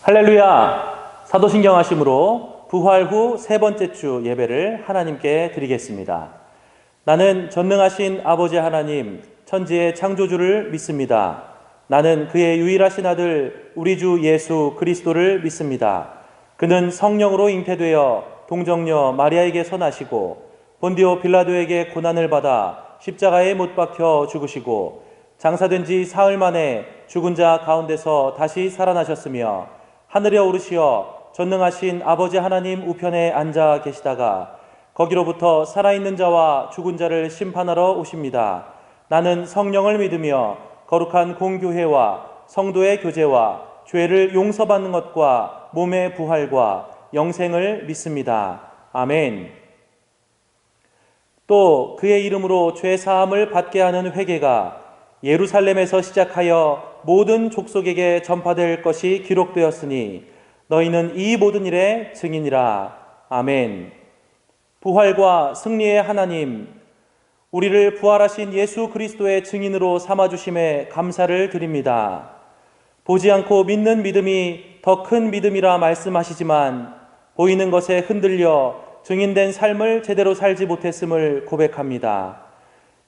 할렐루야! 사도신경 하심으로 부활 후 세 번째 주 예배를 하나님께 드리겠습니다. 나는 전능하신 아버지 하나님, 천지의 창조주를 믿습니다. 나는 그의 유일하신 아들 우리 주 예수 그리스도를 믿습니다. 그는 성령으로 잉태되어 동정녀 마리아에게서 나시고 본디오 빌라도에게 고난을 받아 십자가에 못 박혀 죽으시고 장사된 지 사흘 만에 죽은 자 가운데서 다시 살아나셨으며 하늘에 오르시어 전능하신 아버지 하나님 우편에 앉아 계시다가 거기로부터 살아있는 자와 죽은 자를 심판하러 오십니다. 나는 성령을 믿으며 거룩한 공교회와 성도의 교제와 죄를 용서받는 것과 몸의 부활과 영생을 믿습니다. 아멘. 또 그의 이름으로 죄 사함을 받게 하는 회개가 예루살렘에서 시작하여 모든 족속에게 전파될 것이 기록되었으니 너희는 이 모든 일의 증인이라. 아멘. 부활과 승리의 하나님, 우리를 부활하신 예수 그리스도의 증인으로 삼아주심에 감사를 드립니다. 보지 않고 믿는 믿음이 더 큰 믿음이라 말씀하시지만 보이는 것에 흔들려 증인된 삶을 제대로 살지 못했음을 고백합니다.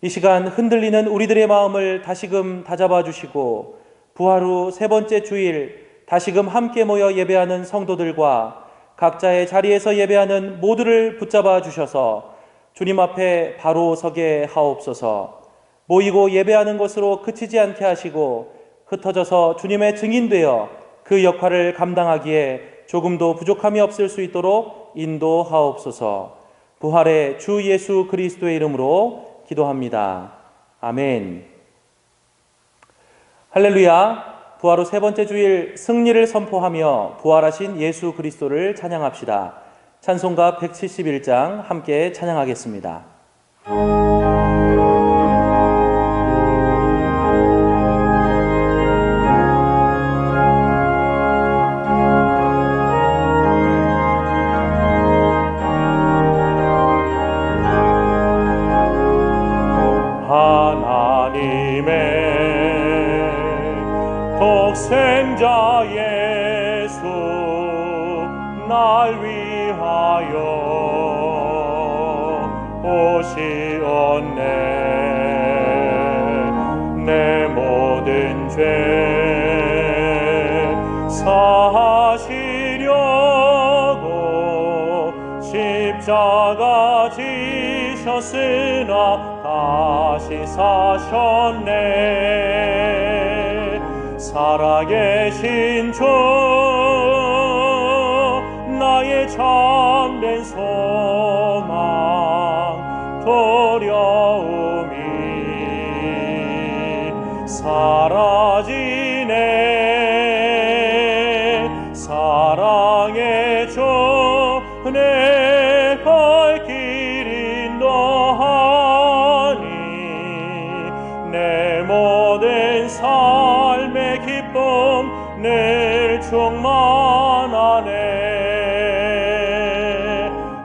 이 시간 흔들리는 우리들의 마음을 다시금 다잡아 주시고 부활 후 세 번째 주일 다시금 함께 모여 예배하는 성도들과 각자의 자리에서 예배하는 모두를 붙잡아 주셔서 주님 앞에 바로 서게 하옵소서. 모이고 예배하는 것으로 그치지 않게 하시고 흩어져서 주님의 증인되어 그 역할을 감당하기에 조금도 부족함이 없을 수 있도록 인도하옵소서. 부활의 주 예수 그리스도의 이름으로 기도합니다. 아멘. 할렐루야! 부활 후 세 번째 주일 승리를 선포하며 부활하신 예수 그리스도를 찬양합시다. 찬송가 171장 함께 찬양하겠습니다. 독생자 예수 날 위하여 오시었네. 내 모든 죄 사하시려고 십자가 지셨으나 다시 사셨네. 살아계신 주 나의 참된 소망 두려움이 사라지네. 사랑의 주 내 갈 길 인도하니 내 모든 삶의 기쁨 늘 충만하네.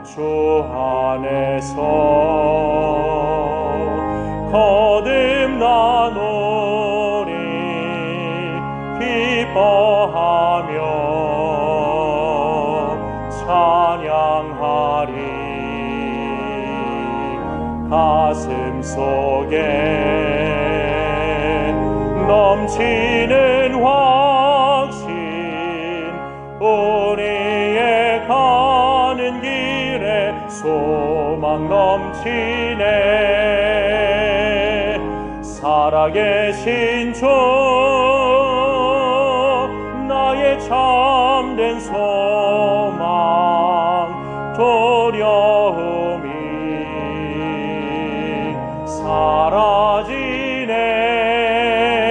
주 안에서 거듭나노니 기뻐하며 찬양하리. 가슴 속에 넘치는 확신 우리의 가는 길에 소망 넘치네. 살아계신 주 나의 참된 소망 두려움이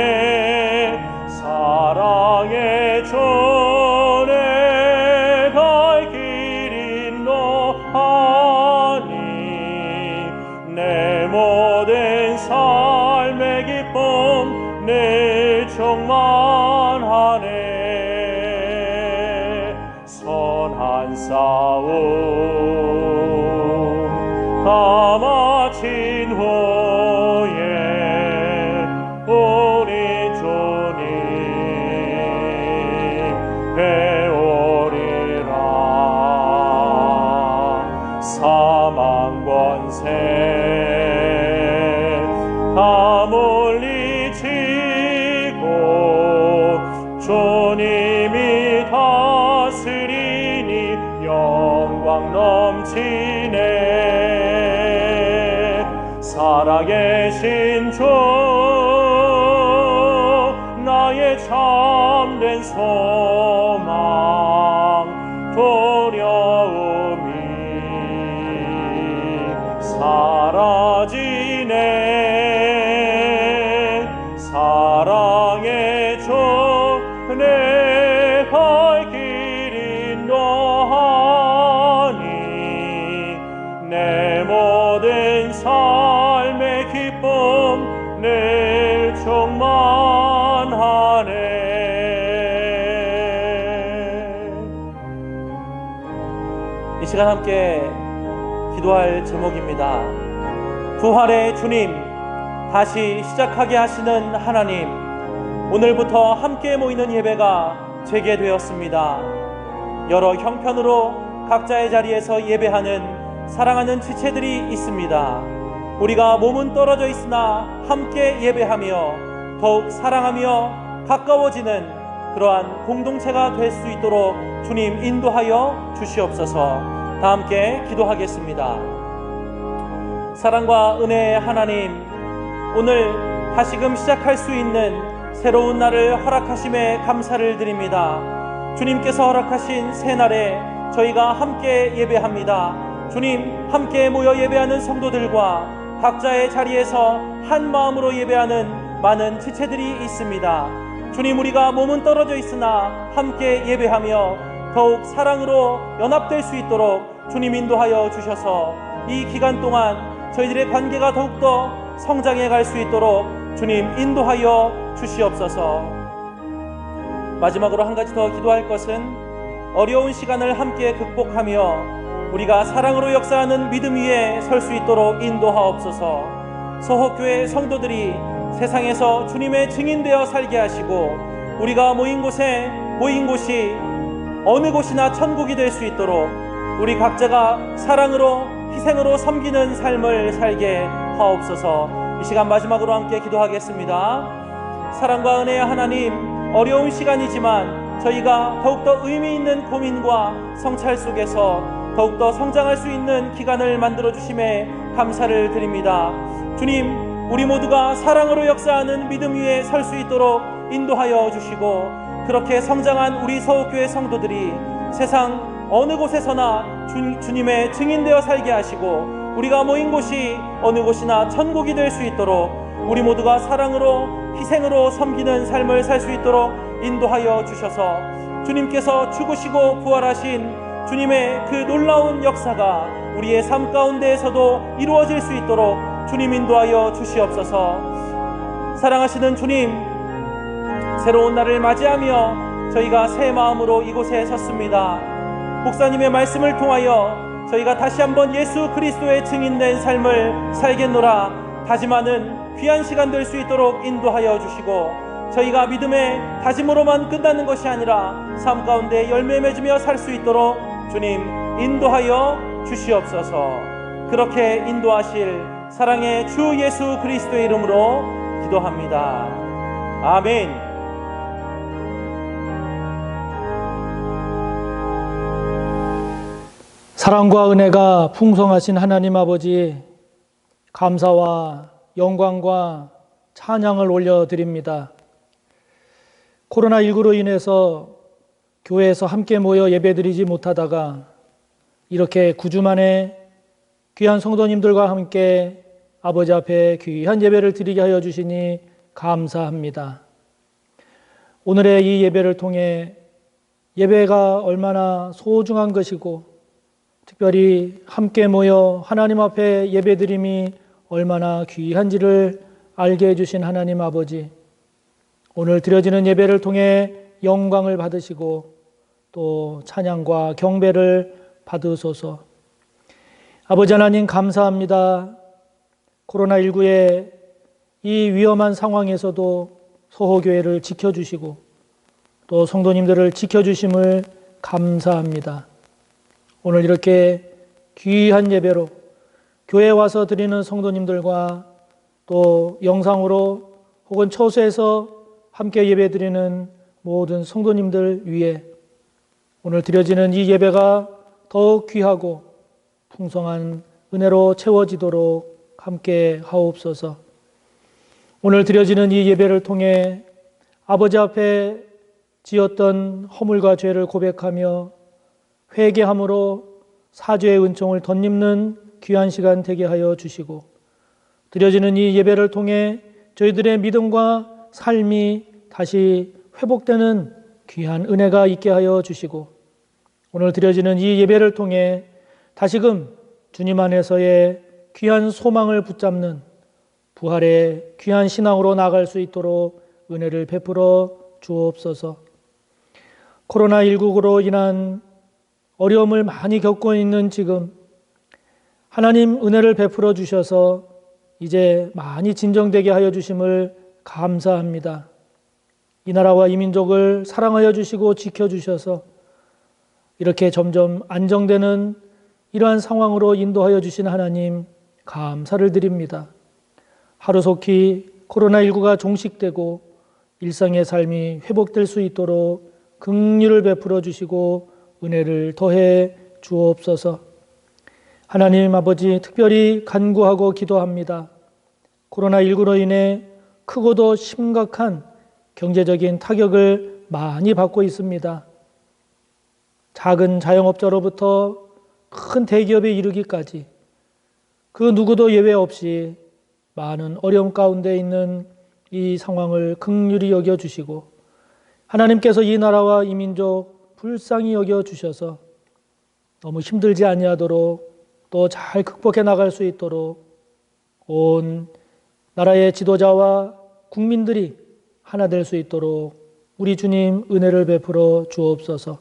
사라지네. 사랑의 주 내 갈 길 인도하니 내 모든 삶의 기쁨 내 충만하네. 선한 싸움 다 마친 후에 우리 주님 배우리라. 사망 권세 다 물리치고 주님이 다스리니 영광 넘치네. 살아계신 주 나의 참된 소망 두려움이 사라지네. 사랑의 주 내 갈 길 인도하니 내 모든 삶의 기쁨 늘 충만하네. 이 시간 함께 기도할 제목입니다. 부활의 주님, 다시 시작하게 하시는 하나님, 오늘부터 함께 모이는 예배가 재개되었습니다. 여러 형편으로 각자의 자리에서 예배하는 사랑하는 지체들이 있습니다. 우리가 몸은 떨어져 있으나 함께 예배하며 더욱 사랑하며 가까워지는 그러한 공동체가 될 수 있도록 주님 인도하여 주시옵소서. 다 함께 기도하겠습니다. 사랑과 은혜의 하나님, 오늘 다시금 시작할 수 있는 새로운 날을 허락하심에 감사를 드립니다. 주님께서 허락하신 새 날에 저희가 함께 예배합니다. 주님, 함께 모여 예배하는 성도들과 각자의 자리에서 한 마음으로 예배하는 많은 지체들이 있습니다. 주님, 우리가 몸은 떨어져 있으나 함께 예배하며 더욱 사랑으로 연합될 수 있도록 주님 인도하여 주셔서 이 기간 동안 저희들의 관계가 더욱더 성장해 갈 수 있도록 주님 인도하여 주시옵소서. 마지막으로 한 가지 더 기도할 것은 어려운 시간을 함께 극복하며 우리가 사랑으로 역사하는 믿음 위에 설 수 있도록 인도하옵소서. 서호교회 성도들이 세상에서 주님의 증인되어 살게 하시고 우리가 모인 곳이 어느 곳이나 천국이 될 수 있도록 우리 각자가 사랑으로 희생으로 섬기는 삶을 살게 하옵소서. 이 시간 마지막으로 함께 기도하겠습니다. 사랑과 은혜의 하나님, 어려운 시간이지만 저희가 더욱더 의미 있는 고민과 성찰 속에서 더욱더 성장할 수 있는 기간을 만들어 주심에 감사를 드립니다. 주님, 우리 모두가 사랑으로 역사하는 믿음 위에 설 수 있도록 인도하여 주시고 그렇게 성장한 우리 서울교회 성도들이 세상 어느 곳에서나 주님의 증인되어 살게 하시고 우리가 모인 곳이 어느 곳이나 천국이 될 수 있도록 우리 모두가 사랑으로 희생으로 섬기는 삶을 살 수 있도록 인도하여 주셔서 주님께서 죽으시고 부활하신 주님의 그 놀라운 역사가 우리의 삶 가운데에서도 이루어질 수 있도록 주님 인도하여 주시옵소서. 사랑하시는 주님, 새로운 날을 맞이하며 저희가 새 마음으로 이곳에 섰습니다. 목사님의 말씀을 통하여 저희가 다시 한번 예수 그리스도의 증인된 삶을 살겠노라 다짐하는 귀한 시간 될 수 있도록 인도하여 주시고 저희가 믿음의 다짐으로만 끝나는 것이 아니라 삶 가운데 열매 맺으며 살 수 있도록 주님 인도하여 주시옵소서. 그렇게 인도하실 사랑의 주 예수 그리스도의 이름으로 기도합니다. 아멘. 사랑과 은혜가 풍성하신 하나님 아버지, 감사와 영광과 찬양을 올려드립니다. 코로나19로 인해서 교회에서 함께 모여 예배드리지 못하다가 이렇게 9주 만에 귀한 성도님들과 함께 아버지 앞에 귀한 예배를 드리게 하여 주시니 감사합니다. 오늘의 이 예배를 통해 예배가 얼마나 소중한 것이고 특별히 함께 모여 하나님 앞에 예배드림이 얼마나 귀한지를 알게 해주신 하나님 아버지, 오늘 드려지는 예배를 통해 영광을 받으시고 또 찬양과 경배를 받으소서. 아버지 하나님 감사합니다. 코로나19의 이 위험한 상황에서도 소호교회를 지켜주시고 또 성도님들을 지켜주심을 감사합니다. 오늘 이렇게 귀한 예배로 교회에 와서 드리는 성도님들과 또 영상으로 혹은 처소에서 함께 예배 드리는 모든 성도님들 위해 오늘 드려지는 이 예배가 더욱 귀하고 풍성한 은혜로 채워지도록 함께 하옵소서. 오늘 드려지는 이 예배를 통해 아버지 앞에 지었던 허물과 죄를 고백하며 회개함으로 사죄의 은총을 덧입는 귀한 시간 되게 하여 주시고 드려지는 이 예배를 통해 저희들의 믿음과 삶이 다시 회복되는 귀한 은혜가 있게 하여 주시고 오늘 드려지는 이 예배를 통해 다시금 주님 안에서의 귀한 소망을 붙잡는 부활의 귀한 신앙으로 나아갈 수 있도록 은혜를 베풀어 주옵소서. 코로나19로 인한 어려움을 많이 겪고 있는 지금 하나님 은혜를 베풀어 주셔서 이제 많이 진정되게 하여 주심을 감사합니다. 이 나라와 이 민족을 사랑하여 주시고 지켜주셔서 이렇게 점점 안정되는 이러한 상황으로 인도하여 주신 하나님 감사를 드립니다. 하루속히 코로나19가 종식되고 일상의 삶이 회복될 수 있도록 긍휼을 베풀어 주시고 은혜를 더해 주옵소서. 하나님 아버지 특별히 간구하고 기도합니다. 코로나19로 인해 크고도 심각한 경제적인 타격을 많이 받고 있습니다. 작은 자영업자로부터 큰 대기업에 이르기까지 그 누구도 예외 없이 많은 어려움 가운데 있는 이 상황을 긍휼히 여겨주시고 하나님께서 이 나라와 이 민족 불쌍히 여겨주셔서 너무 힘들지 아니하도록 또 잘 극복해 나갈 수 있도록 온 나라의 지도자와 국민들이 하나 될 수 있도록 우리 주님 은혜를 베풀어 주옵소서.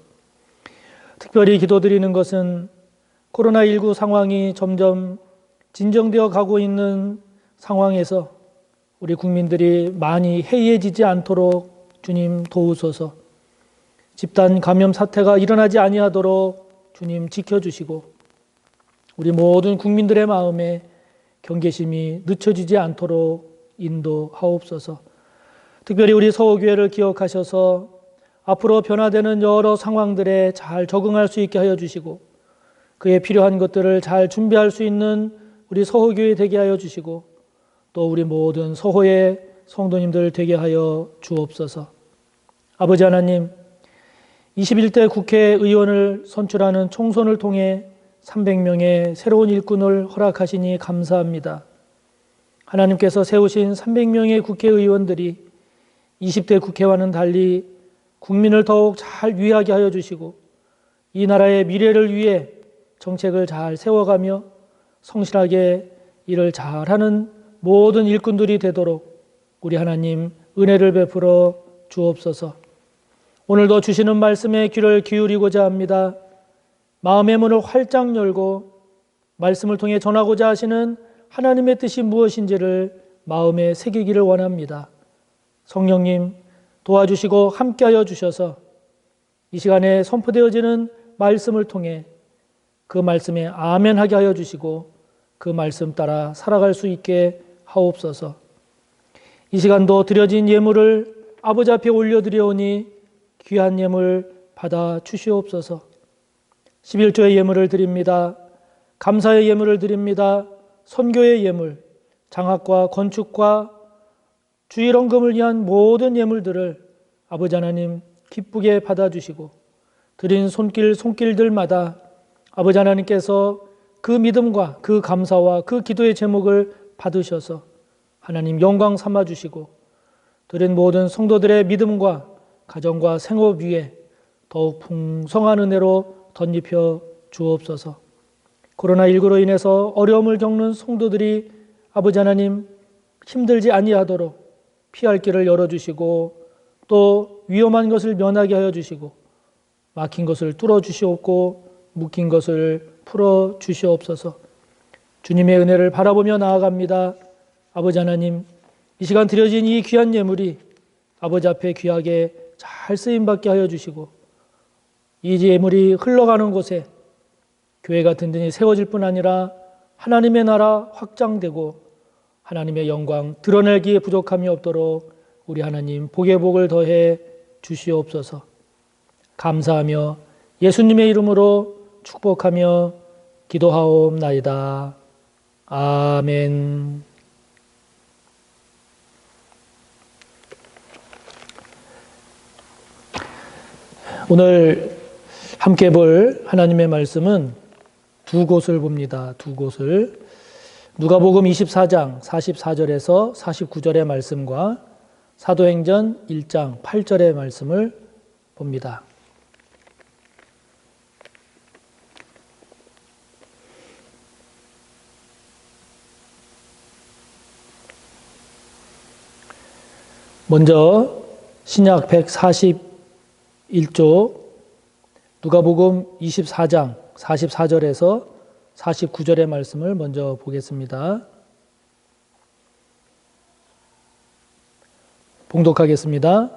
특별히 기도드리는 것은 코로나19 상황이 점점 진정되어 가고 있는 상황에서 우리 국민들이 많이 해이해지지 않도록 주님 도우소서. 집단 감염 사태가 일어나지 아니하도록 주님 지켜주시고 우리 모든 국민들의 마음에 경계심이 늦춰지지 않도록 인도하옵소서. 특별히 우리 서호교회를 기억하셔서 앞으로 변화되는 여러 상황들에 잘 적응할 수 있게 하여 주시고 그에 필요한 것들을 잘 준비할 수 있는 우리 서호교회 되게 하여 주시고 또 우리 모든 서호의 성도님들 되게 하여 주옵소서. 아버지 하나님, 21대 국회의원을 선출하는 총선을 통해 300명의 새로운 일꾼을 허락하시니 감사합니다. 하나님께서 세우신 300명의 국회의원들이 20대 국회와는 달리 국민을 더욱 잘 위하게 하여 주시고 이 나라의 미래를 위해 정책을 잘 세워가며 성실하게 일을 잘하는 모든 일꾼들이 되도록 우리 하나님 은혜를 베풀어 주옵소서. 오늘도 주시는 말씀에 귀를 기울이고자 합니다. 마음의 문을 활짝 열고 말씀을 통해 전하고자 하시는 하나님의 뜻이 무엇인지를 마음에 새기기를 원합니다. 성령님 도와주시고 함께하여 주셔서 이 시간에 선포되어지는 말씀을 통해 그 말씀에 아멘하게 하여 주시고 그 말씀 따라 살아갈 수 있게 하옵소서. 이 시간도 드려진 예물을 아버지 앞에 올려드려오니 귀한 예물 받아 주시옵소서. 11조의 예물을 드립니다. 감사의 예물을 드립니다. 선교의 예물, 장학과 건축과 주일 헌금을 위한 모든 예물들을 아버지 하나님 기쁘게 받아주시고 드린 손길들마다 아버지 하나님께서 그 믿음과 그 감사와 그 기도의 제목을 받으셔서 하나님 영광 삼아주시고 드린 모든 성도들의 믿음과 가정과 생업 위에 더욱 풍성한 은혜로 덧입혀 주옵소서. 코로나19로 인해서 어려움을 겪는 성도들이 아버지 하나님 힘들지 아니하도록 피할 길을 열어주시고 또 위험한 것을 면하게 하여 주시고 막힌 것을 뚫어 주시옵고 묶인 것을 풀어 주시옵소서. 주님의 은혜를 바라보며 나아갑니다. 아버지 하나님, 이 시간 드려진 이 귀한 예물이 아버지 앞에 귀하게 잘 쓰임받게 하여 주시고 이 예물이 흘러가는 곳에 교회가 든든히 세워질 뿐 아니라 하나님의 나라 확장되고 하나님의 영광 드러내기에 부족함이 없도록 우리 하나님 복의 복을 더해 주시옵소서. 감사하며 예수님의 이름으로 축복하며 기도하옵나이다. 아멘. 오늘 함께 볼 하나님의 말씀은 두 곳을 봅니다. 두 곳을. 누가복음 24장 44절에서 49절의 말씀과 사도행전 1장 8절의 말씀을 봅니다. 먼저 신약 141조 누가복음 24장 44절에서 49절의 말씀을 먼저 보겠습니다. 봉독하겠습니다.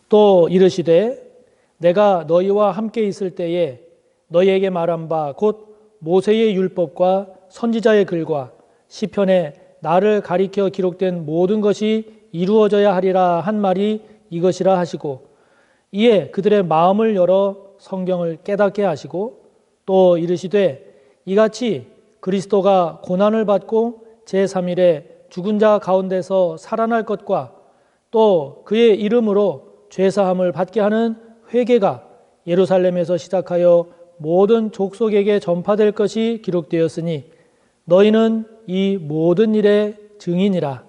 또 이르시되 내가 너희와 함께 있을 때에 너희에게 말한 바 곧 모세의 율법과 선지자의 글과 시편에 나를 가리켜 기록된 모든 것이 이루어져야 하리라 한 말이 이것이라 하시고 이에 그들의 마음을 열어 성경을 깨닫게 하시고 또 이르시되 이같이 그리스도가 고난을 받고 제3일에 죽은 자 가운데서 살아날 것과 또 그의 이름으로 죄사함을 받게 하는 회개가 예루살렘에서 시작하여 모든 족속에게 전파될 것이 기록되었으니 너희는 이 모든 일의 증인이라.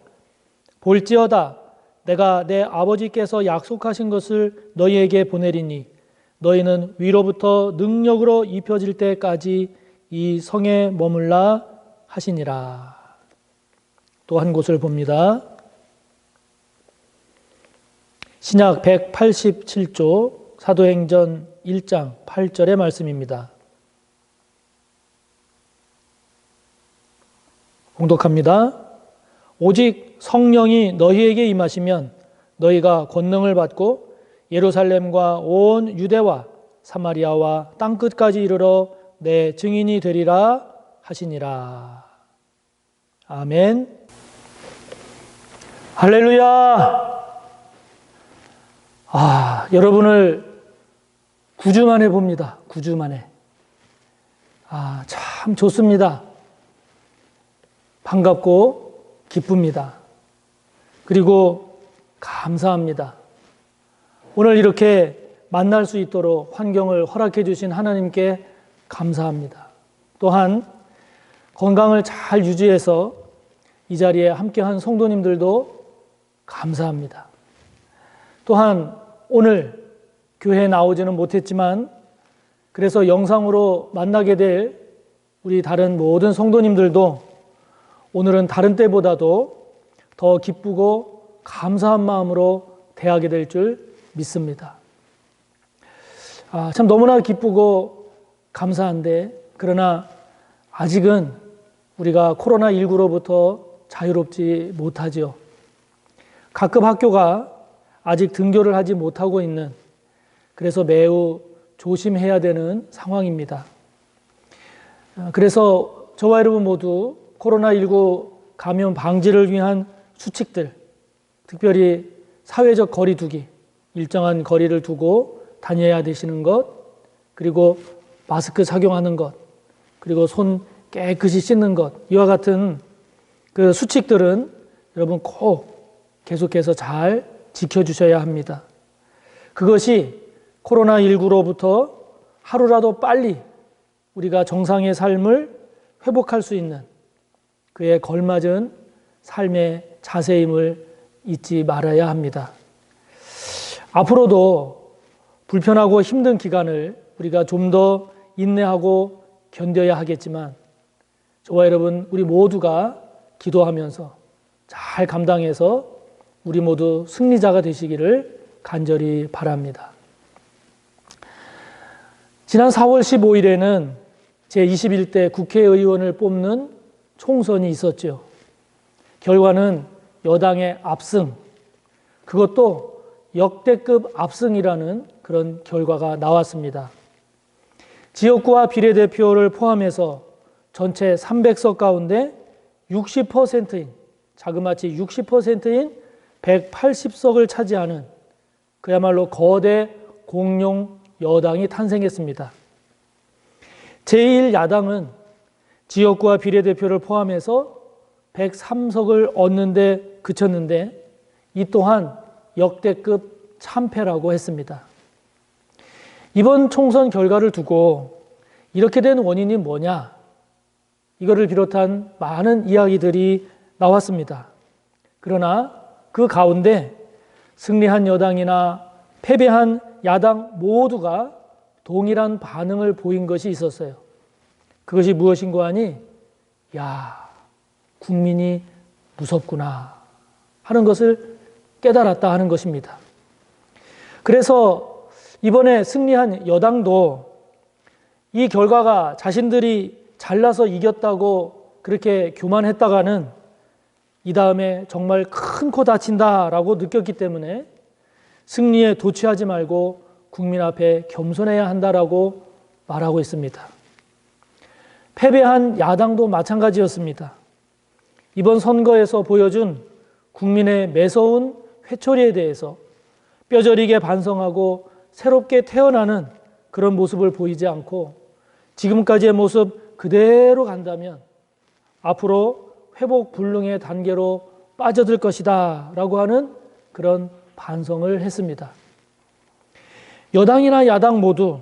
볼지어다 내가 내 아버지께서 약속하신 것을 너희에게 보내리니 너희는 위로부터 능력으로 입혀질 때까지 이 성에 머물라 하시니라. 또 한 곳을 봅니다. 신약 187조 사도행전 1장 8절의 말씀입니다. 봉독합니다. 오직 성령이 너희에게 임하시면 너희가 권능을 받고 예루살렘과 온 유대와 사마리아와 땅끝까지 이르러 내 증인이 되리라 하시니라. 아멘. 할렐루야. 여러분을 9주 만에 봅니다. 9주 만에. 참 좋습니다. 반갑고 기쁩니다. 그리고 감사합니다. 오늘 이렇게 만날 수 있도록 환경을 허락해 주신 하나님께 감사합니다. 또한 건강을 잘 유지해서 이 자리에 함께한 성도님들도 감사합니다. 또한 오늘 교회에 나오지는 못했지만 그래서 영상으로 만나게 될 우리 다른 모든 성도님들도 오늘은 다른 때보다도 더 기쁘고 감사한 마음으로 대하게 될 줄 믿습니다. 참 너무나 기쁘고 감사한데 그러나 아직은 우리가 코로나19로부터 자유롭지 못하죠. 각급 학교가 아직 등교를 하지 못하고 있는 그래서 매우 조심해야 되는 상황입니다. 그래서 저와 여러분 모두 코로나19 감염 방지를 위한 수칙들, 특별히 사회적 거리 두기, 일정한 거리를 두고 다녀야 되시는 것, 그리고 마스크 착용하는 것, 그리고 손 깨끗이 씻는 것, 이와 같은 그 수칙들은 여러분 꼭 계속해서 잘 지켜주셔야 합니다. 그것이 코로나19로부터 하루라도 빨리 우리가 정상의 삶을 회복할 수 있는 그에 걸맞은 삶의 자세임을 잊지 말아야 합니다. 앞으로도 불편하고 힘든 기간을 우리가 좀 더 인내하고 견뎌야 하겠지만 저와 여러분 우리 모두가 기도하면서 잘 감당해서 우리 모두 승리자가 되시기를 간절히 바랍니다. 지난 4월 15일에는 제21대 국회의원을 뽑는 총선이 있었죠. 결과는 여당의 압승, 그것도 역대급 압승이라는 그런 결과가 나왔습니다. 지역구와 비례대표를 포함해서 전체 300석 가운데 60%인, 자그마치 60%인 180석을 차지하는 그야말로 거대 공룡 여당이 탄생했습니다. 제1야당은 지역구와 비례대표를 포함해서 103석을 얻는데 그쳤는데 이 또한 역대급 참패라고 했습니다. 이번 총선 결과를 두고 이렇게 된 원인이 뭐냐? 이거를 비롯한 많은 이야기들이 나왔습니다. 그러나 그 가운데 승리한 여당이나 패배한 야당 모두가 동일한 반응을 보인 것이 있었어요. 그것이 무엇인고 하니, 야, 국민이 무섭구나 하는 것을 깨달았다 하는 것입니다. 그래서 이번에 승리한 여당도 이 결과가 자신들이 잘나서 이겼다고 그렇게 교만했다가는 이 다음에 정말 큰 코 다친다라고 느꼈기 때문에 승리에 도취하지 말고 국민 앞에 겸손해야 한다라고 말하고 있습니다. 패배한 야당도 마찬가지였습니다. 이번 선거에서 보여준 국민의 매서운 회초리에 대해서 뼈저리게 반성하고 새롭게 태어나는 그런 모습을 보이지 않고 지금까지의 모습 그대로 간다면 앞으로 회복 불능의 단계로 빠져들 것이다 라고 하는 그런 반성을 했습니다. 여당이나 야당 모두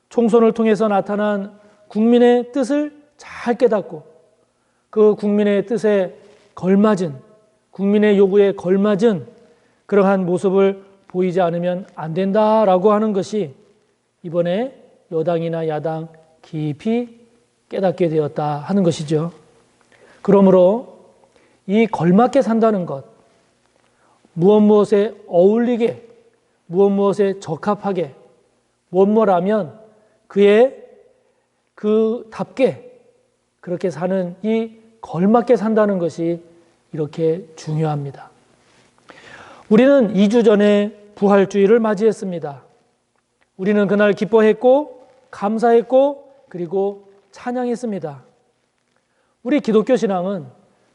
총선을 통해서 나타난 국민의 뜻을 잘 깨닫고 그 국민의 뜻에 걸맞은, 국민의 요구에 걸맞은 그러한 모습을 보이지 않으면 안 된다라고 하는 것이 이번에 여당이나 야당 깊이 깨닫게 되었다 하는 것이죠. 그러므로 이 걸맞게 산다는 것, 무엇에 어울리게, 무엇에 적합하게, 무엇하면 그답게 그렇게 사는 이 걸맞게 산다는 것이 이렇게 중요합니다. 우리는 2주 전에 부활주의를 맞이했습니다. 우리는 그날 기뻐했고 감사했고 그리고 찬양했습니다. 우리 기독교 신앙은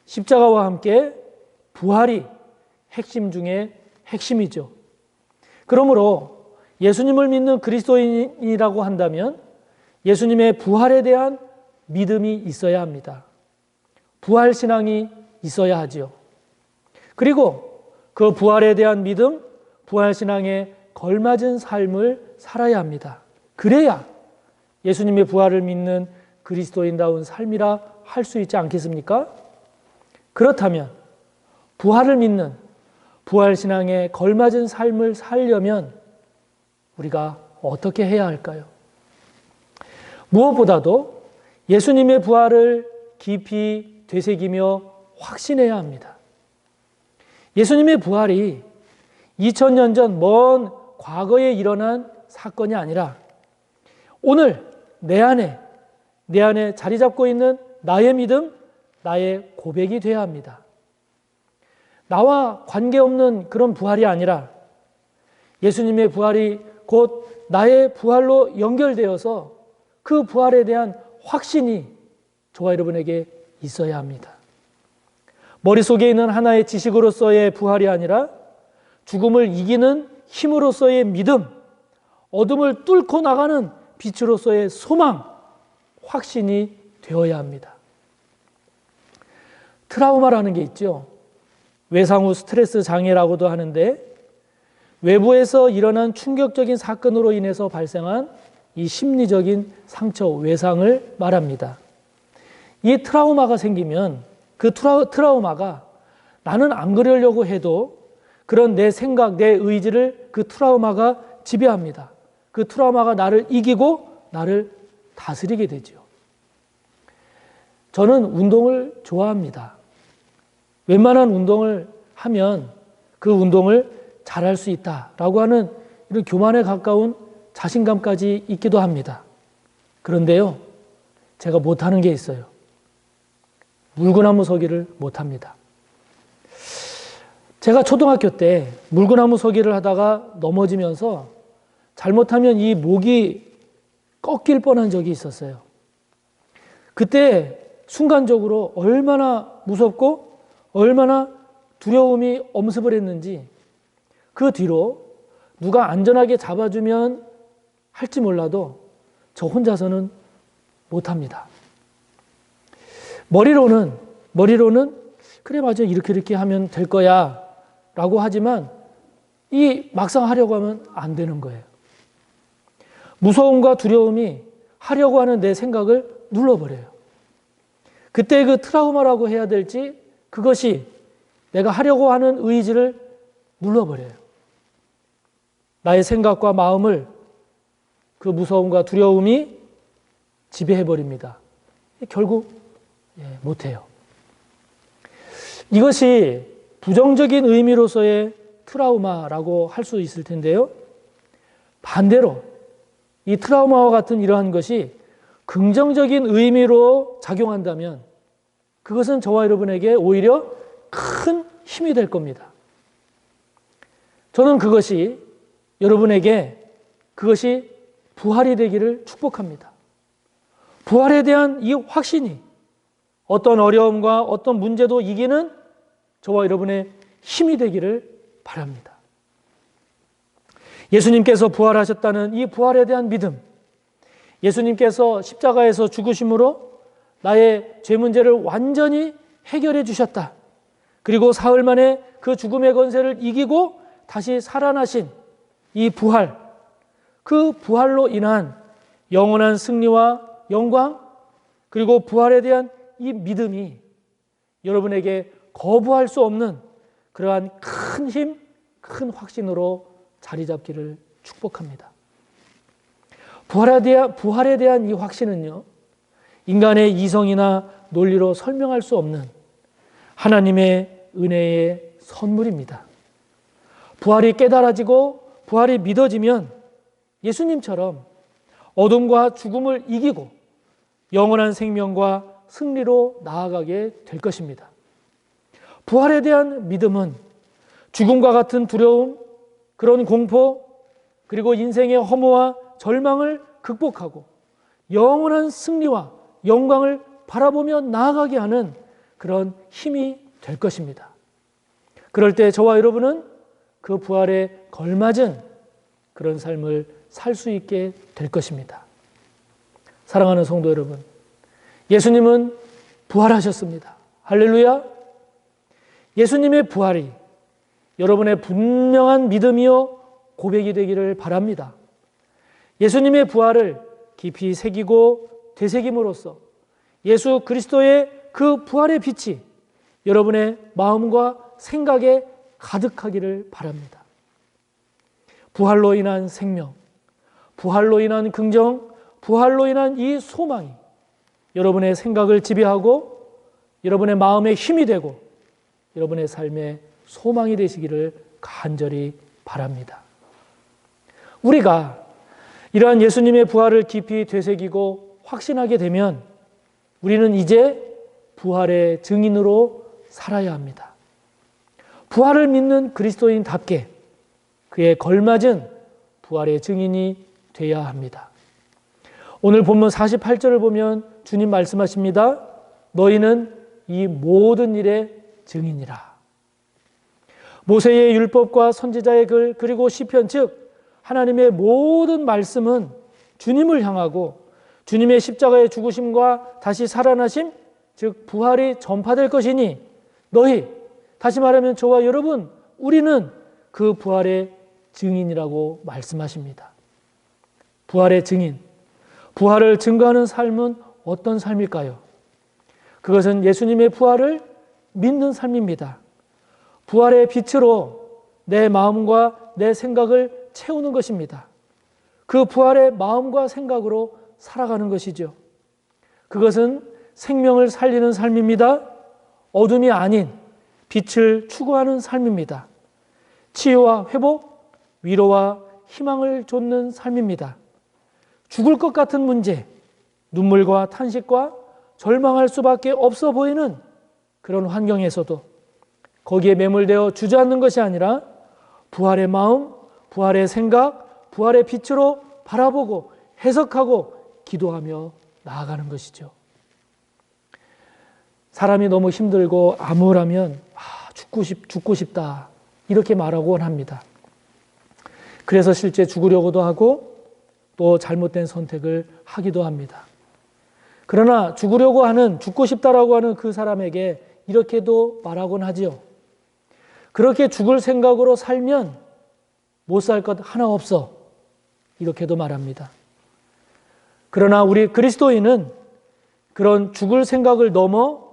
십자가와 함께 부활이 핵심 중에 핵심이죠. 그러므로 예수님을 믿는 그리스도인이라고 한다면 예수님의 부활에 대한 믿음이 있어야 합니다. 부활 신앙이 있어야 하지요. 그리고 그 부활에 대한 믿음, 부활 신앙에 걸맞은 삶을 살아야 합니다. 그래야 예수님의 부활을 믿는 그리스도인다운 삶이라 할 수 있지 않겠습니까? 그렇다면 부활을 믿는 부활 신앙에 걸맞은 삶을 살려면 우리가 어떻게 해야 할까요? 무엇보다도 예수님의 부활을 깊이 되새기며 확신해야 합니다. 예수님의 부활이 2000년 전 먼 과거에 일어난 사건이 아니라 오늘 내 안에 자리 잡고 있는 나의 믿음, 나의 고백이 되어야 합니다. 나와 관계없는 그런 부활이 아니라 예수님의 부활이 곧 나의 부활로 연결되어서 그 부활에 대한 확신이 저와 여러분에게 있어야 합니다. 머릿속에 있는 하나의 지식으로서의 부활이 아니라 죽음을 이기는 힘으로서의 믿음, 어둠을 뚫고 나가는 빛으로서의 소망, 확신이 되어야 합니다. 트라우마라는 게 있죠. 외상 후 스트레스 장애라고도 하는데 외부에서 일어난 충격적인 사건으로 인해서 발생한 이 심리적인 상처, 외상을 말합니다. 이 트라우마가 생기면 그 트라우마가 나는 안 그러려고 해도 그런 내 생각, 내 의지를 그 트라우마가 지배합니다. 그 트라우마가 나를 이기고 나를 다스리게 되죠. 저는 운동을 좋아합니다. 웬만한 운동을 하면 그 운동을 잘할 수 있다라고 하는 이런 교만에 가까운 자신감까지 있기도 합니다. 그런데요, 제가 못하는 게 있어요. 물구나무 서기를 못합니다. 제가 초등학교 때 물구나무 서기를 하다가 넘어지면서 잘못하면 이 목이 꺾일 뻔한 적이 있었어요. 그때 순간적으로 얼마나 무섭고 얼마나 두려움이 엄습을 했는지 그 뒤로 누가 안전하게 잡아주면 할지 몰라도 저 혼자서는 못합니다. 머리로는 그래 맞아 이렇게 하면 될 거야 라고 하지만 이 막상 하려고 하면 안 되는 거예요. 무서움과 두려움이 하려고 하는 내 생각을 눌러버려요. 그때 그 트라우마라고 해야 될지 그것이 내가 하려고 하는 의지를 눌러버려요. 나의 생각과 마음을 그 무서움과 두려움이 지배해버립니다. 결국 못해요. 이것이 부정적인 의미로서의 트라우마라고 할 수 있을 텐데요. 반대로 이 트라우마와 같은 이러한 것이 긍정적인 의미로 작용한다면 그것은 저와 여러분에게 오히려 큰 힘이 될 겁니다. 저는 그것이 여러분에게 그것이 부활이 되기를 축복합니다. 부활에 대한 이 확신이 어떤 어려움과 어떤 문제도 이기는 저와 여러분의 힘이 되기를 바랍니다. 예수님께서 부활하셨다는 이 부활에 대한 믿음, 예수님께서 십자가에서 죽으심으로 나의 죄 문제를 완전히 해결해 주셨다. 그리고 사흘 만에 그 죽음의 권세를 이기고 다시 살아나신 이 부활, 그 부활로 인한 영원한 승리와 영광, 그리고 부활에 대한 이 믿음이 여러분에게 거부할 수 없는 그러한 큰 힘, 큰 확신으로 자리 잡기를 축복합니다. 부활에 대한 이 확신은요, 인간의 이성이나 논리로 설명할 수 없는 하나님의 은혜의 선물입니다. 부활이 깨달아지고 부활이 믿어지면 예수님처럼 어둠과 죽음을 이기고 영원한 생명과 승리로 나아가게 될 것입니다. 부활에 대한 믿음은 죽음과 같은 두려움, 그런 공포, 그리고 인생의 허무와 절망을 극복하고 영원한 승리와 영광을 바라보며 나아가게 하는 그런 힘이 될 것입니다. 그럴 때 저와 여러분은 그 부활에 걸맞은 그런 삶을 살 수 있게 될 것입니다. 사랑하는 성도 여러분, 예수님은 부활하셨습니다. 할렐루야! 예수님의 부활이 여러분의 분명한 믿음이요 고백이 되기를 바랍니다. 예수님의 부활을 깊이 새기고 되새김으로써 예수 그리스도의 그 부활의 빛이 여러분의 마음과 생각에 가득하기를 바랍니다. 부활로 인한 생명, 부활로 인한 긍정, 부활로 인한 이 소망이 여러분의 생각을 지배하고 여러분의 마음의 힘이 되고 여러분의 삶의 소망이 되시기를 간절히 바랍니다. 우리가 이러한 예수님의 부활을 깊이 되새기고 확신하게 되면 우리는 이제 부활의 증인으로 살아야 합니다. 부활을 믿는 그리스도인답게 그에 걸맞은 부활의 증인이 되어야 합니다. 오늘 본문 48절을 보면 주님 말씀하십니다. 너희는 이 모든 일의 증인이라. 모세의 율법과 선지자의 글 그리고 시편 즉 하나님의 모든 말씀은 주님을 향하고 주님의 십자가의 죽으심과 다시 살아나심 즉 부활이 전파될 것이니 너희 다시 말하면 저와 여러분 우리는 그 부활의 증인이라고 말씀하십니다. 부활의 증인, 부활을 증거하는 삶은 어떤 삶일까요? 그것은 예수님의 부활을 믿는 삶입니다. 부활의 빛으로 내 마음과 내 생각을 채우는 것입니다. 그 부활의 마음과 생각으로 살아가는 것이죠. 그것은 생명을 살리는 삶입니다. 어둠이 아닌 빛을 추구하는 삶입니다. 치유와 회복, 위로와 희망을 줬는 삶입니다. 죽을 것 같은 문제, 눈물과 탄식과 절망할 수밖에 없어 보이는 그런 환경에서도 거기에 매몰되어 주저앉는 것이 아니라 부활의 마음, 부활의 생각, 부활의 빛으로 바라보고 해석하고 기도하며 나아가는 것이죠. 사람이 너무 힘들고 암울하면 죽고 싶다 이렇게 말하곤 합니다. 그래서 실제 죽으려고도 하고 또 잘못된 선택을 하기도 합니다. 그러나 죽고 싶다라고 하는 그 사람에게 이렇게도 말하곤 하지요. 그렇게 죽을 생각으로 살면 못 살 것 하나 없어. 이렇게도 말합니다. 그러나 우리 그리스도인은 그런 죽을 생각을 넘어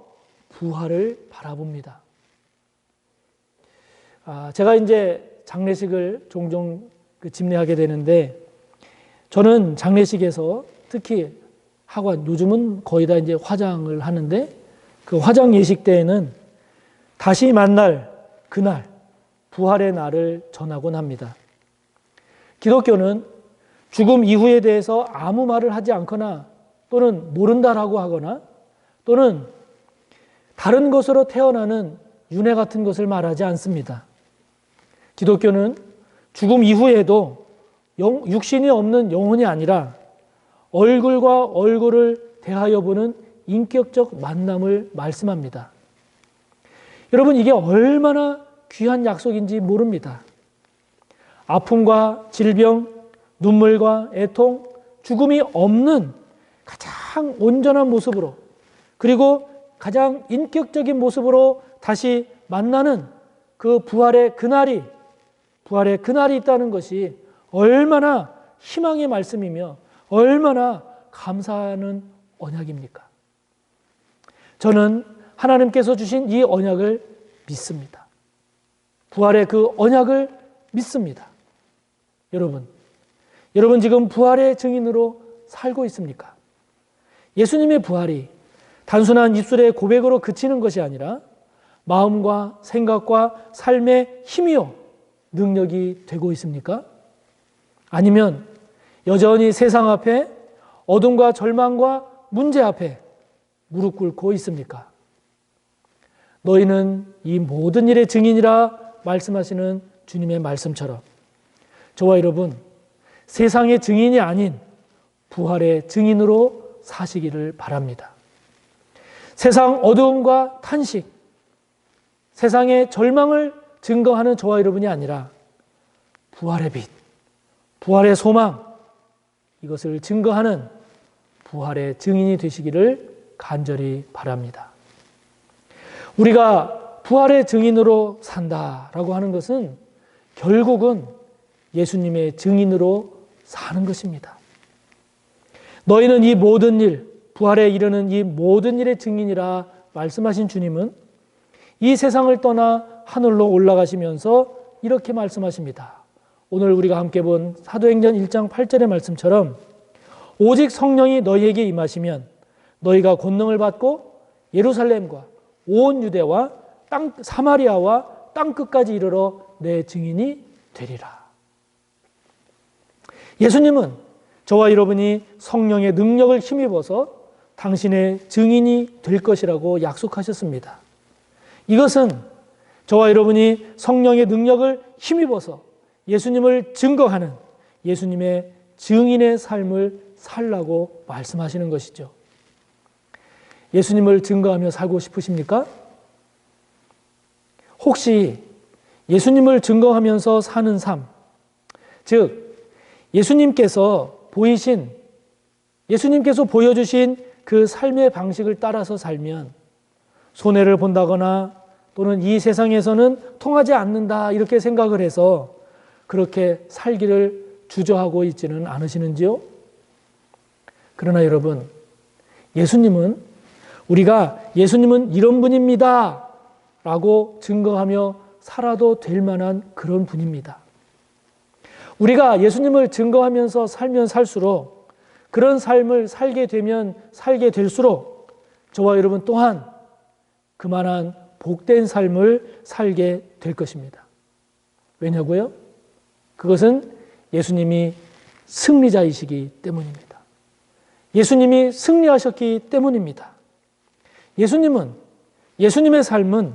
부활을 바라봅니다. 제가 이제 장례식을 종종 집례하게 되는데 저는 장례식에서 특히 요즘은 거의 다 이제 화장을 하는데 그 화장 예식 때에는 다시 만날 그날 부활의 날을 전하곤 합니다. 기독교는 죽음 이후에 대해서 아무 말을 하지 않거나 또는 모른다라고 하거나 또는 다른 것으로 태어나는 윤회 같은 것을 말하지 않습니다. 기독교는 죽음 이후에도 육신이 없는 영혼이 아니라 얼굴과 얼굴을 대하여 보는 인격적 만남을 말씀합니다. 여러분, 이게 얼마나 귀한 약속인지 모릅니다. 아픔과 질병, 눈물과 애통, 죽음이 없는 가장 온전한 모습으로 그리고 가장 인격적인 모습으로 다시 만나는 그 부활의 그날이 있다는 것이 얼마나 희망의 말씀이며 얼마나 감사하는 언약입니까? 저는 하나님께서 주신 이 언약을 믿습니다. 부활의 그 언약을 믿습니다. 여러분 지금 부활의 증인으로 살고 있습니까? 예수님의 부활이 단순한 입술의 고백으로 그치는 것이 아니라 마음과 생각과 삶의 힘이요 능력이 되고 있습니까? 아니면 여전히 세상 앞에 어둠과 절망과 문제 앞에 무릎 꿇고 있습니까? 너희는 이 모든 일의 증인이라 말씀하시는 주님의 말씀처럼 저와 여러분 세상의 증인이 아닌 부활의 증인으로 사시기를 바랍니다. 세상 어두움과 탄식, 세상의 절망을 증거하는 저와 여러분이 아니라 부활의 빛, 부활의 소망, 이것을 증거하는 부활의 증인이 되시기를 간절히 바랍니다. 우리가 부활의 증인으로 산다라고 하는 것은 결국은 예수님의 증인으로 사는 것입니다. 너희는 이 모든 일, 부활에 이르는 이 모든 일의 증인이라 말씀하신 주님은 이 세상을 떠나 하늘로 올라가시면서 이렇게 말씀하십니다. 오늘 우리가 함께 본 사도행전 1장 8절의 말씀처럼 오직 성령이 너희에게 임하시면 너희가 권능을 받고 예루살렘과 온 유대와 사마리아와 땅끝까지 이르러 내 증인이 되리라. 예수님은 저와 여러분이 성령의 능력을 힘입어서 당신의 증인이 될 것이라고 약속하셨습니다. 이것은 저와 여러분이 성령의 능력을 힘입어서 예수님을 증거하는 예수님의 증인의 삶을 살라고 말씀하시는 것이죠. 예수님을 증거하며 살고 싶으십니까? 혹시 예수님을 증거하면서 사는 삶, 즉 예수님께서 보여주신 그 삶의 방식을 따라서 살면 손해를 본다거나 또는 이 세상에서는 통하지 않는다 이렇게 생각을 해서 그렇게 살기를 주저하고 있지는 않으시는지요? 그러나 여러분, 우리가 예수님은 이런 분입니다 라고 증거하며 살아도 될 만한 그런 분입니다. 우리가 예수님을 증거하면서 살면 살수록 그런 삶을 살게 되면 살게 될수록 저와 여러분 또한 그만한 복된 삶을 살게 될 것입니다. 왜냐고요? 그것은 예수님이 승리자이시기 때문입니다. 예수님이 승리하셨기 때문입니다. 예수님의 삶은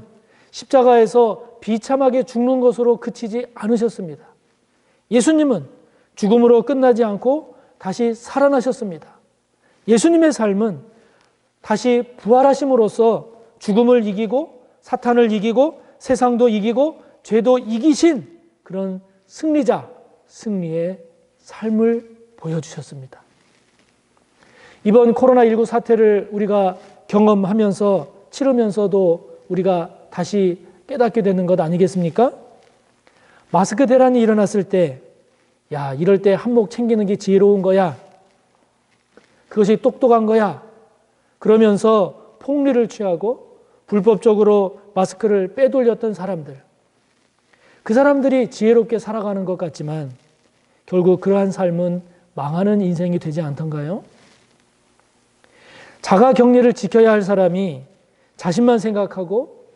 십자가에서 비참하게 죽는 것으로 그치지 않으셨습니다. 예수님은 죽음으로 끝나지 않고 다시 살아나셨습니다. 예수님의 삶은 다시 부활하심으로써 죽음을 이기고 사탄을 이기고 세상도 이기고 죄도 이기신 그런 승리자, 승리의 삶을 보여주셨습니다. 이번 코로나19 사태를 우리가 경험하면서 치르면서도 우리가 다시 깨닫게 되는 것 아니겠습니까? 마스크 대란이 일어났을 때, 야, 이럴 때 한몫 챙기는 게 지혜로운 거야. 그것이 똑똑한 거야. 그러면서 폭리를 취하고 불법적으로 마스크를 빼돌렸던 사람들. 그 사람들이 지혜롭게 살아가는 것 같지만 결국 그러한 삶은 망하는 인생이 되지 않던가요? 자가 격리를 지켜야 할 사람이 자신만 생각하고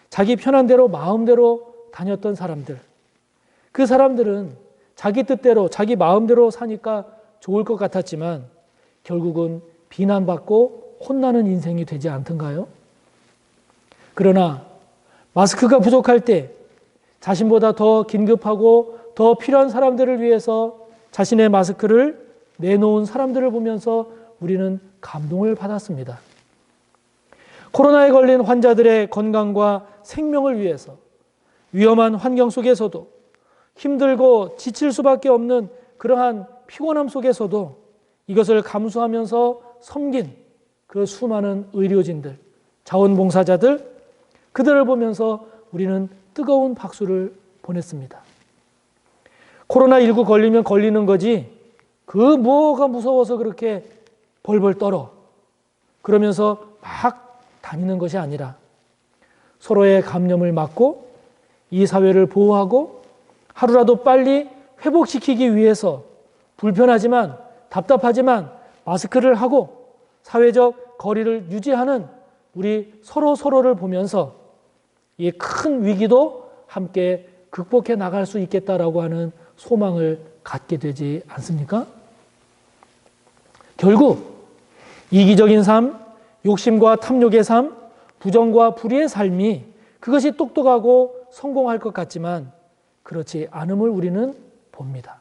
자기 편한 대로 마음대로 다녔던 사람들. 그 사람들은 자기 뜻대로 자기 마음대로 사니까 좋을 것 같았지만 결국은 비난받고 혼나는 인생이 되지 않던가요? 그러나 마스크가 부족할 때 자신보다 더 긴급하고 더 필요한 사람들을 위해서 자신의 마스크를 내놓은 사람들을 보면서 우리는 감동을 받았습니다. 코로나에 걸린 환자들의 건강과 생명을 위해서 위험한 환경 속에서도 힘들고 지칠 수밖에 없는 그러한 피곤함 속에서도 이것을 감수하면서 섬긴 그 수많은 의료진들, 자원봉사자들, 그들을 보면서 우리는 뜨거운 박수를 보냈습니다. 코로나19 걸리면 걸리는 거지 그 뭐가 무서워서 그렇게 벌벌 떨어 그러면서 막 다니는 것이 아니라 서로의 감염을 막고 이 사회를 보호하고 하루라도 빨리 회복시키기 위해서 불편하지만 답답하지만 마스크를 하고 사회적 거리를 유지하는 우리 서로를 보면서 이 큰 위기도 함께 극복해 나갈 수 있겠다라고 하는 소망을 갖게 되지 않습니까? 결국 이기적인 삶, 욕심과 탐욕의 삶, 부정과 불의의 삶이 그것이 똑똑하고 성공할 것 같지만 그렇지 않음을 우리는 봅니다.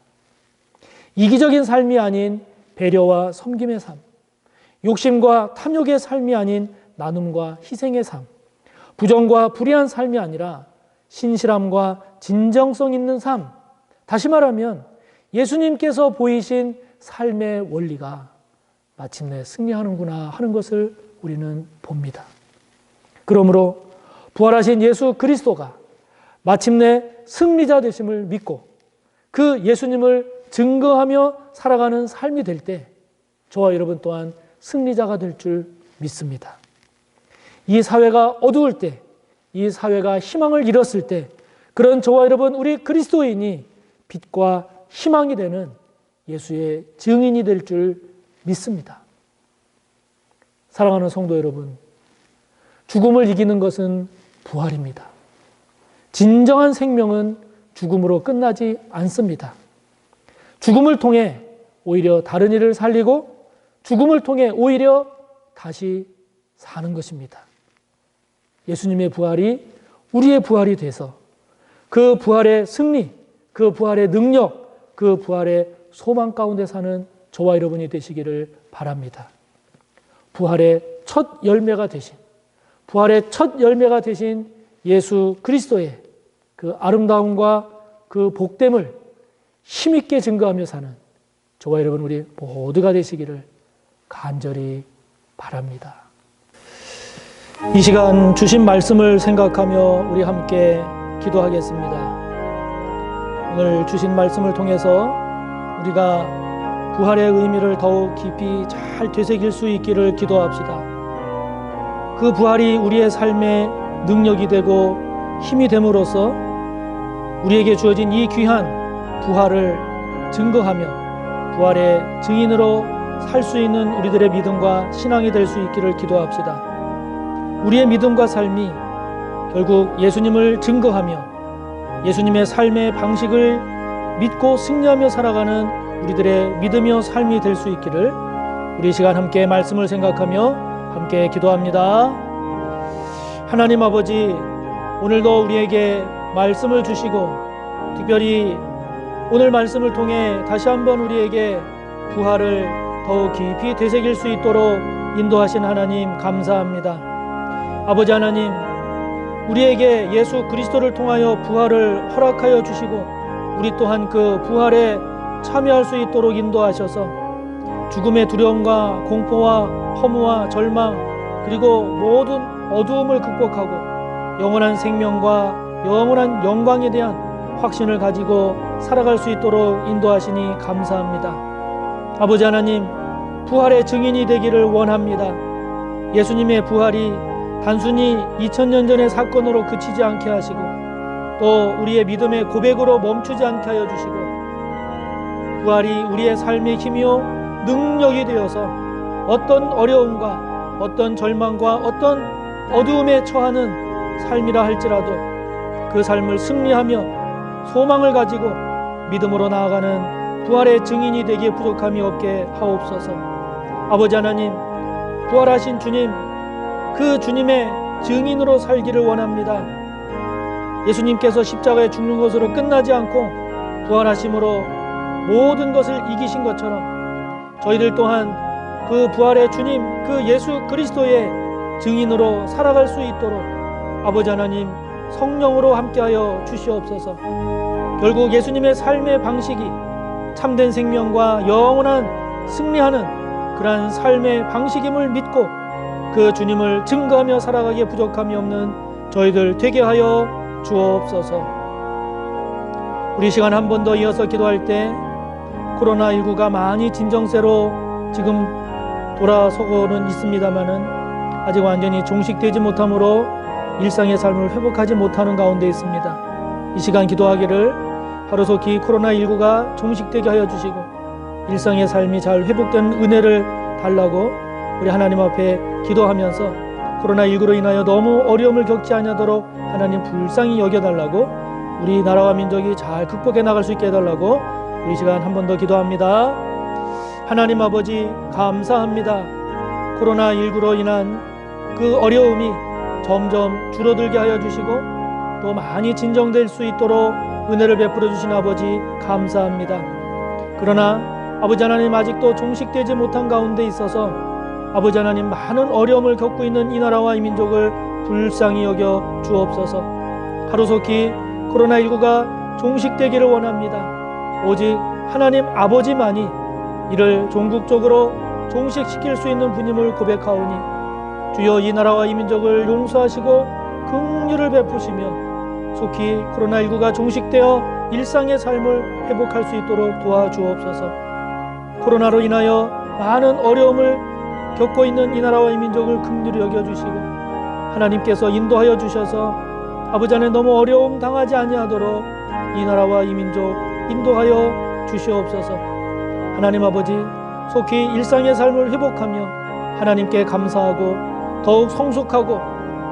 이기적인 삶이 아닌 배려와 섬김의 삶, 욕심과 탐욕의 삶이 아닌 나눔과 희생의 삶, 부정과 불의한 삶이 아니라 신실함과 진정성 있는 삶, 다시 말하면 예수님께서 보이신 삶의 원리가 마침내 승리하는구나 하는 것을 우리는 봅니다. 그러므로 부활하신 예수 그리스도가 마침내 승리자 되심을 믿고 그 예수님을 증거하며 살아가는 삶이 될 때 저와 여러분 또한 승리자가 될 줄 믿습니다. 이 사회가 어두울 때, 이 사회가 희망을 잃었을 때 그런 저와 여러분 우리 그리스도인이 빛과 희망이 되는 예수의 증인이 될 줄 믿습니다. 사랑하는 성도 여러분, 죽음을 이기는 것은 부활입니다. 진정한 생명은 죽음으로 끝나지 않습니다. 죽음을 통해 오히려 다른 이를 살리고 죽음을 통해 오히려 다시 사는 것입니다. 예수님의 부활이 우리의 부활이 돼서 그 부활의 승리, 그 부활의 능력, 그 부활의 소망 가운데 사는 저와 여러분이 되시기를 바랍니다. 부활의 첫 열매가 되신, 부활의 첫 열매가 되신 예수 그리스도의 그 아름다움과 그 복됨을 힘있게 증거하며 사는 저와 여러분 우리 모두가 되시기를 간절히 바랍니다. 이 시간 주신 말씀을 생각하며 우리 함께 기도하겠습니다. 오늘 주신 말씀을 통해서 우리가 부활의 의미를 더욱 깊이 잘 되새길 수 있기를 기도합시다. 그 부활이 우리의 삶의 능력이 되고 힘이 됨으로써 우리에게 주어진 이 귀한 부활을 증거하며 부활의 증인으로 살 수 있는 우리들의 믿음과 신앙이 될 수 있기를 기도합시다. 우리의 믿음과 삶이 결국 예수님을 증거하며 예수님의 삶의 방식을 믿고 승리하며 살아가는 우리들의 믿으며 삶이 될 수 있기를 우리 시간 함께 말씀을 생각하며 함께 기도합니다. 하나님 아버지, 오늘도 우리에게 말씀을 주시고 특별히 오늘 말씀을 통해 다시 한번 우리에게 부활을 더욱 깊이 되새길 수 있도록 인도하신 하나님 감사합니다. 아버지 하나님, 우리에게 예수 그리스도를 통하여 부활을 허락하여 주시고 우리 또한 그 부활에 참여할 수 있도록 인도하셔서 죽음의 두려움과 공포와 허무와 절망 그리고 모든 어두움을 극복하고 영원한 생명과 영원한 영광에 대한 확신을 가지고 살아갈 수 있도록 인도하시니 감사합니다. 아버지 하나님, 부활의 증인이 되기를 원합니다. 예수님의 부활이 단순히 2000년 전의 사건으로 그치지 않게 하시고 또 우리의 믿음의 고백으로 멈추지 않게 하여 주시고 부활이 우리의 삶의 힘이요 능력이 되어서 어떤 어려움과 어떤 절망과 어떤 어두움에 처하는 삶이라 할지라도 그 삶을 승리하며 소망을 가지고 믿음으로 나아가는 부활의 증인이 되기에 부족함이 없게 하옵소서. 아버지 하나님, 부활하신 주님, 그 주님의 증인으로 살기를 원합니다. 예수님께서 십자가에 죽는 것으로 끝나지 않고 부활하심으로 모든 것을 이기신 것처럼 저희들 또한 그 부활의 주님, 그 예수 그리스도의 증인으로 살아갈 수 있도록 아버지 하나님 성령으로 함께하여 주시옵소서. 결국 예수님의 삶의 방식이 참된 생명과 영원한 승리하는 그러한 삶의 방식임을 믿고 그 주님을 증거하며 살아가기에 부족함이 없는 저희들 되게 하여 주옵소서. 우리 시간 한 번 더 이어서 기도할 때 코로나19가 많이 진정세로 지금 돌아서고는 있습니다마는 아직 완전히 종식되지 못함으로 일상의 삶을 회복하지 못하는 가운데 있습니다. 이 시간 기도하기를 하루속히 코로나19가 종식되게 하여 주시고 일상의 삶이 잘 회복된 은혜를 달라고 우리 하나님 앞에 기도하면서 코로나19로 인하여 너무 어려움을 겪지 않도록 하나님 불쌍히 여겨달라고 우리 나라와 민족이 잘 극복해 나갈 수 있게 해달라고 우리 시간 한 번 더 기도합니다. 하나님 아버지 감사합니다. 코로나19로 인한 그 어려움이 점점 줄어들게 하여 주시고 또 많이 진정될 수 있도록 은혜를 베풀어 주신 아버지 감사합니다. 그러나 아버지 하나님 아직도 종식되지 못한 가운데 있어서 아버지 하나님 많은 어려움을 겪고 있는 이 나라와 이 민족을 불쌍히 여겨 주옵소서. 하루속히 코로나19가 종식되기를 원합니다. 오직 하나님 아버지만이 이를 종국적으로 종식시킬 수 있는 분임을 고백하오니 주여 이 나라와 이 민족을 용서하시고 긍휼을 베푸시며 속히 코로나19가 종식되어 일상의 삶을 회복할 수 있도록 도와주옵소서. 코로나로 인하여 많은 어려움을 겪고 있는 이 나라와 이 민족을 긍휼히 여겨주시고 하나님께서 인도하여 주셔서 아버지 안에 너무 어려움 당하지 아니하도록 이 나라와 이 민족 인도하여 주시옵소서. 하나님 아버지 속히 일상의 삶을 회복하며 하나님께 감사하고 더욱 성숙하고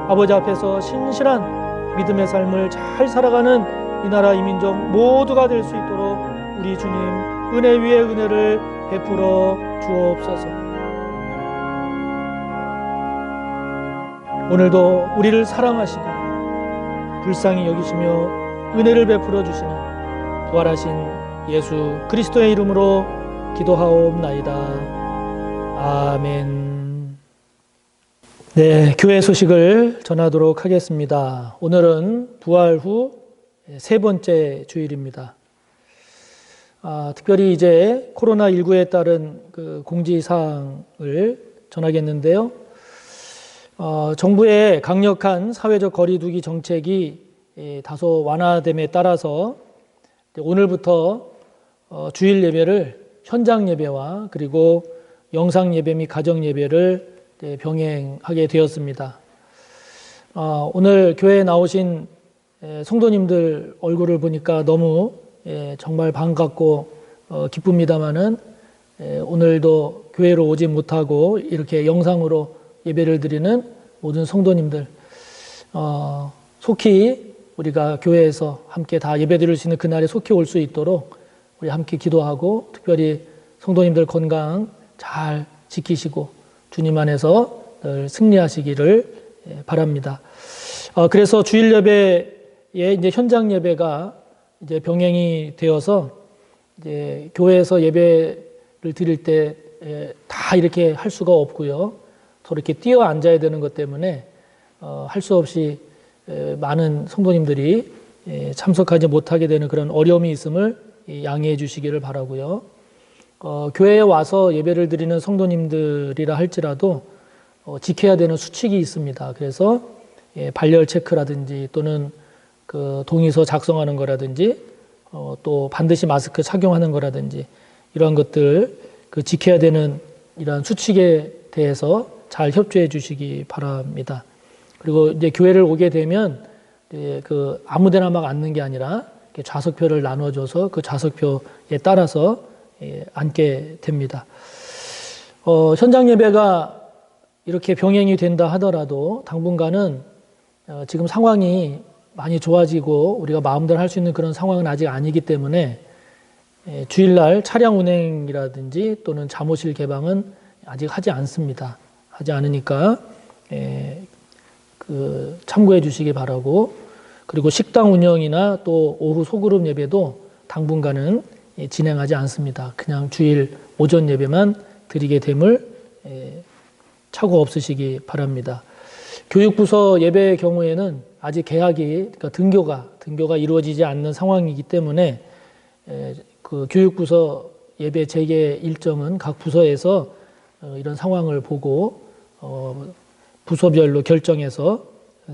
아버지 앞에서 신실한 믿음의 삶을 잘 살아가는 이 나라 이 민족 모두가 될 수 있도록 우리 주님 은혜 위에 은혜를 베풀어 주옵소서. 오늘도 우리를 사랑하시고 불쌍히 여기시며 은혜를 베풀어 주시는 부활하신 예수 그리스도의 이름으로 기도하옵나이다. 아멘. 네, 교회 소식을 전하도록 하겠습니다. 오늘은 부활 후 세 번째 주일입니다. 특별히 이제 코로나19에 따른 그 공지사항을 전하겠는데요. 정부의 강력한 사회적 거리두기 정책이 다소 완화됨에 따라서 오늘부터 주일 예배를 현장 예배와 그리고 영상 예배 및 가정 예배를 병행하게 되었습니다. 오늘 교회에 나오신 성도님들 얼굴을 보니까 너무 정말 반갑고 기쁩니다마는 오늘도 교회로 오지 못하고 이렇게 영상으로 예배를 드리는 모든 성도님들 속히 우리가 교회에서 함께 다 예배드릴 수 있는 그날에 속히 올 수 있도록 우리 함께 기도하고, 특별히 성도님들 건강 잘 지키시고 주님 안에서 늘 승리하시기를 바랍니다. 그래서 주일 예배에 이제 현장 예배가 이제 병행이 되어서 이제 교회에서 예배를 드릴 때 다 이렇게 할 수가 없고요. 서로 이렇게 뛰어 앉아야 되는 것 때문에 할 수 없이 많은 성도님들이 참석하지 못하게 되는 그런 어려움이 있음을 양해해 주시기를 바라고요. 교회에 와서 예배를 드리는 성도님들이라 할지라도 지켜야 되는 수칙이 있습니다. 그래서 발열 체크라든지 또는 그 동의서 작성하는 거라든지 또 반드시 마스크 착용하는 거라든지 이러한 것들 그 지켜야 되는 이러한 수칙에 대해서 잘 협조해 주시기 바랍니다. 그리고 이제 교회를 오게 되면 이제 그 아무데나 막 앉는 게 아니라 이렇게 좌석표를 나눠줘서 그 좌석표에 따라서 앉게 됩니다. 현장 예배가 이렇게 병행이 된다 하더라도 당분간은 지금 상황이 많이 좋아지고 우리가 마음대로 할 수 있는 그런 상황은 아직 아니기 때문에 주일날 차량 운행이라든지 또는 잠옷실 개방은 아직 하지 않습니다. 하지 않으니까 그 참고해 주시기 바라고, 그리고 식당 운영이나 또 오후 소그룹 예배도 당분간은 진행하지 않습니다. 그냥 주일 오전 예배만 드리게 됨을 착오 없으시기 바랍니다. 교육부서 예배의 경우에는 아직 개학이, 그러니까 등교가 이루어지지 않는 상황이기 때문에 그 교육부서 예배 재개 일정은 각 부서에서 이런 상황을 보고 부서별로 결정해서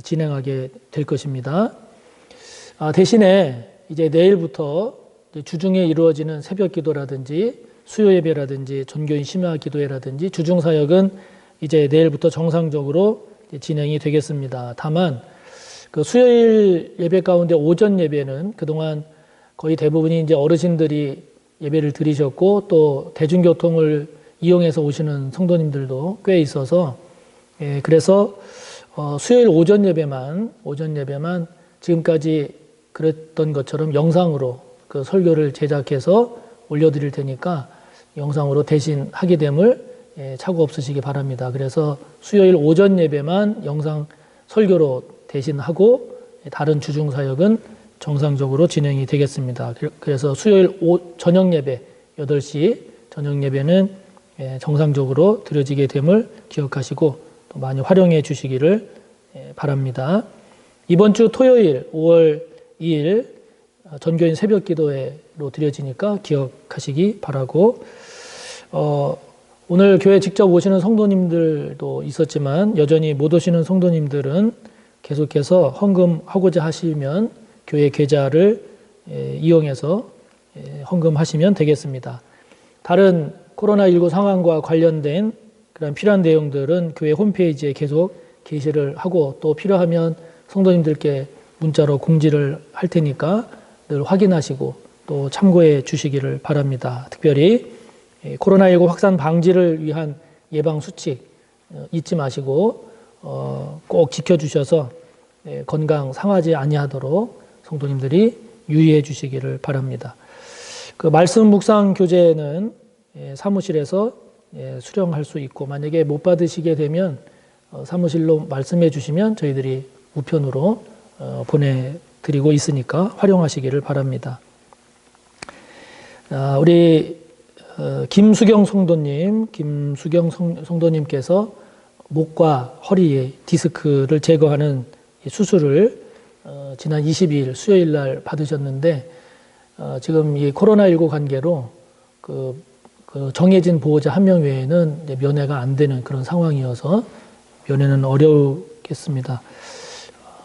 진행하게 될 것입니다. 대신에 이제 내일부터 주중에 이루어지는 새벽 기도라든지 수요 예배라든지 전교인 심야 기도회라든지 주중 사역은 이제 내일부터 정상적으로 진행이 되겠습니다. 다만 그 수요일 예배 가운데 오전 예배는 그동안 거의 대부분이 이제 어르신들이 예배를 드리셨고 또 대중교통을 이용해서 오시는 성도님들도 꽤 있어서 그래서 수요일 오전 예배만 지금까지 그랬던 것처럼 영상으로 그 설교를 제작해서 올려드릴 테니까 영상으로 대신 하게 됨을 착오 없으시기 바랍니다. 그래서 수요일 오전 예배만 영상 설교로 대신하고 다른 주중 사역은 정상적으로 진행이 되겠습니다. 그래서 수요일 저녁 예배 8시 저녁 예배는 정상적으로 드려지게 됨을 기억하시고 또 많이 활용해 주시기를 바랍니다. 이번 주 토요일 5월 2일 전교인 새벽 기도회로 드려지니까 기억하시기 바라고, 오늘 교회 직접 오시는 성도님들도 있었지만 여전히 못 오시는 성도님들은 계속해서 헌금하고자 하시면 교회 계좌를 이용해서 헌금하시면 되겠습니다. 다른 코로나19 상황과 관련된 그런 필요한 내용들은 교회 홈페이지에 계속 게시를 하고 또 필요하면 성도님들께 문자로 공지를 할 테니까 늘 확인하시고 또 참고해 주시기를 바랍니다. 특별히 코로나19 확산 방지를 위한 예방 수칙 잊지 마시고 꼭 지켜주셔서 건강 상하지 아니하도록 성도님들이 유의해 주시기를 바랍니다. 그 말씀 묵상 교재는 사무실에서 수령할 수 있고 만약에 못 받으시게 되면 사무실로 말씀해 주시면 저희들이 우편으로 보내드리고 있으니까 활용하시기를 바랍니다. 우리 김수경 성도님께서 목과 허리에 디스크를 제거하는 수술을 지난 22일 수요일 날 받으셨는데 지금 이 코로나19 관계로 그 정해진 보호자 한 명 외에는 면회가 안 되는 그런 상황이어서 면회는 어려우겠습니다.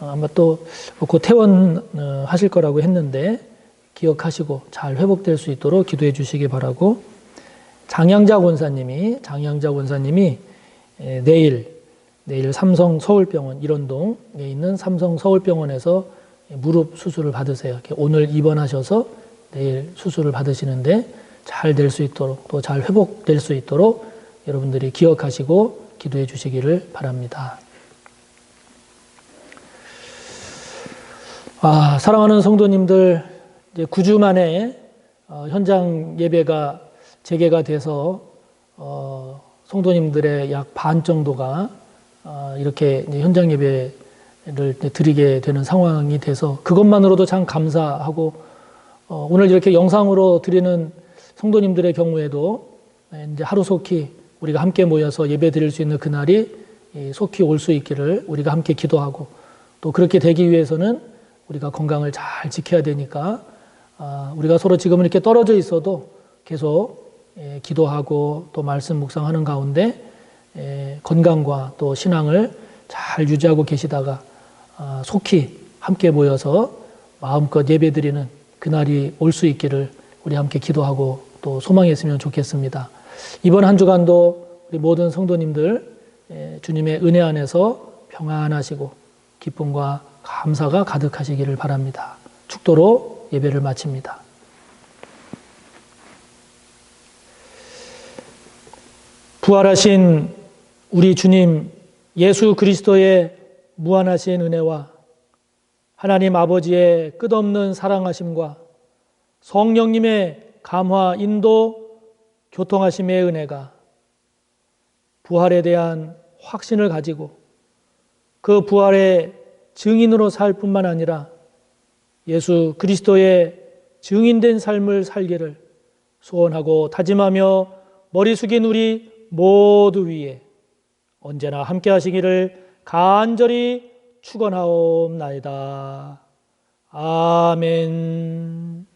아마 또 곧 퇴원하실 거라고 했는데 기억하시고 잘 회복될 수 있도록 기도해 주시기 바라고, 장양자 권사님이 내일 삼성 서울병원 일원동에 있는 삼성 서울병원에서 무릎 수술을 받으세요. 오늘 입원하셔서 내일 수술을 받으시는데 잘 될 수 있도록 또 잘 회복될 수 있도록 여러분들이 기억하시고 기도해 주시기를 바랍니다. 사랑하는 성도님들, 이제 9주 만에 현장 예배가 재개가 돼서 성도님들의 약 반 정도가 이렇게 이제 현장 예배를 드리게 되는 상황이 돼서 그것만으로도 참 감사하고, 오늘 이렇게 영상으로 드리는 성도님들의 경우에도 이제 하루속히 우리가 함께 모여서 예배 드릴 수 있는 그날이 속히 올 수 있기를 우리가 함께 기도하고, 또 그렇게 되기 위해서는 우리가 건강을 잘 지켜야 되니까 우리가 서로 지금 이렇게 떨어져 있어도 계속 기도하고 또 말씀 묵상하는 가운데 건강과 또 신앙을 잘 유지하고 계시다가 속히 함께 모여서 마음껏 예배드리는 그날이 올 수 있기를 우리 함께 기도하고 또 소망했으면 좋겠습니다. 이번 한 주간도 우리 모든 성도님들 주님의 은혜 안에서 평안하시고 기쁨과 감사가 가득하시기를 바랍니다. 축도로 예배를 마칩니다. 부활하신 우리 주님 예수 그리스도의 무한하신 은혜와 하나님 아버지의 끝없는 사랑하심과 성령님의 감화, 인도, 교통하심의 은혜가 부활에 대한 확신을 가지고 그 부활의 증인으로 살 뿐만 아니라 예수 그리스도의 증인된 삶을 살기를 소원하고 다짐하며 머리 숙인 우리 모두 위에 언제나 함께 하시기를 간절히 축원하옵나이다. 아멘.